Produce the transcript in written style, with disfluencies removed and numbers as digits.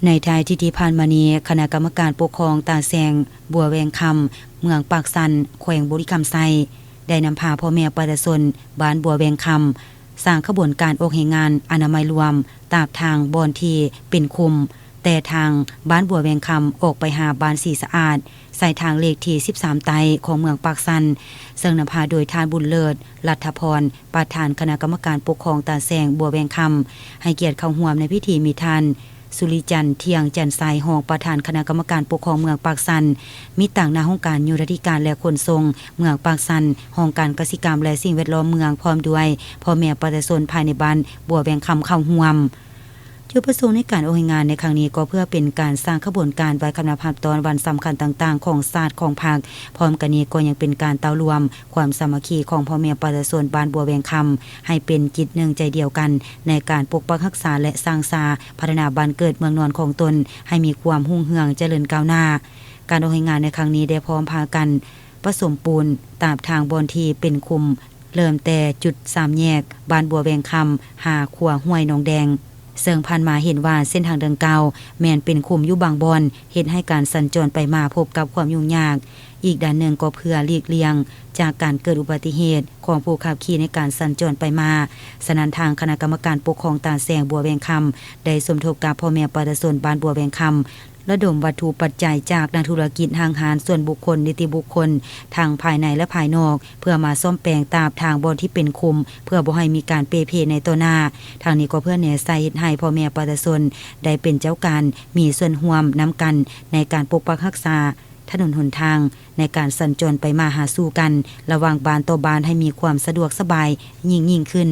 ในท้ายที่ผ่านมานี้คณะกรรมการปกครองตาแสงบัวแวงคำเมืองปากสันแขวงบุรีคำไซได้นำพาพ่อแม่ประชาชนบ้านบัวแวงคำสร้างขบวนการออกแห่งงานอนามัยรวมตามทางบอนที่เป็นคุมแต่ทางบ้านบัวแวงคำออกไปหาบ้านสีสะอาดใส่ทางเลขที่13ไตของเมืองปากสันซึ่งนำพาโดยทานบุญเลิศรัฐพรประธานคณะกรรมการปกครองตาแสงบัวแวงคำให้เกียรติเข้าร่วมในพิธีมีทานสุริจันทร์เทียงจันทรายหองประธานคณะกรรมการปกครองเมืองปากสันมิต่างหน้าห้องการยุทธการและขนส่งเมืองปากสันห้องการกสิกรรมและสิ่งแวดล้อมเมืองพร้อมด้วยพ่อแม่ประชาชนภายในบ้านบัวแวงคำเข้าร่วมจุดประสงค์ในการออกงานในครั้งนี้ก็เพื่อเป็นการสร้างขบวนการไว้คำนับภาพตอนวันสำคัญต่างๆของศาสตร์ของภาคพร้อมกันนี้ก็ยังเป็นการเต้ารวมความสามัคคีของพ่อแม่ประชาชนบ้านบัวแวงคำให้เป็นจิตหนึ่งใจเดียวกันในการปกปักรักษาและสร้างสาพัฒนาบ้านเกิดเมืองนอนของตนให้มีความรุ่งเรืองเจริญก้าวหน้าการออกงานในครั้งนี้ได้พร้อมพากันผสมปูนตามทางบอนที่เป็นคุมเริ่มแต่จุด3แยกบ้านบัวแวงคำหาขัวห้วยหนองแดงเสิงผ่านมาเห็นว่าเส้นทางดังกล่าวแม้นเป็นคุมอยู่บางบอนเฮ็ดให้การสัญจรไปมาพบกับความยุ่งยากอีกด้านหนึ่งก็เพื่อหลีกเลี่ยงจากการเกิดอุบัติเหตุของผู้ขับขี่ในการสัญจรไปมาสนันทางคณะกรรมการปกครองตาแสงบัวแวงคำได้สมทบกับพ่อแม่ประชาชนบ้านบัวแวงคำระดมวัตถุปัจจัยจากนักธุรกิจทางหารส่วนบุคคลนิติบุคคลทางภายในและภายนอกเพื่อมาซ่อมแปลงตามทางบอนที่เป็นคุมเพื่อบ่ให้มีการเปเพในตัวหน้าทางนี้ก็เพื่อแหน่ใส่ให้พ่อแม่ประชาชนได้เป็นเจ้าการมีส่วนร่วมนำกันในการปกปักรักษาถนนหนทางในการสัญจรไปมาหาสู่กันระหว่างบ้านต่อบ้านให้มีความสะดวกสบายยิ่งขึ้น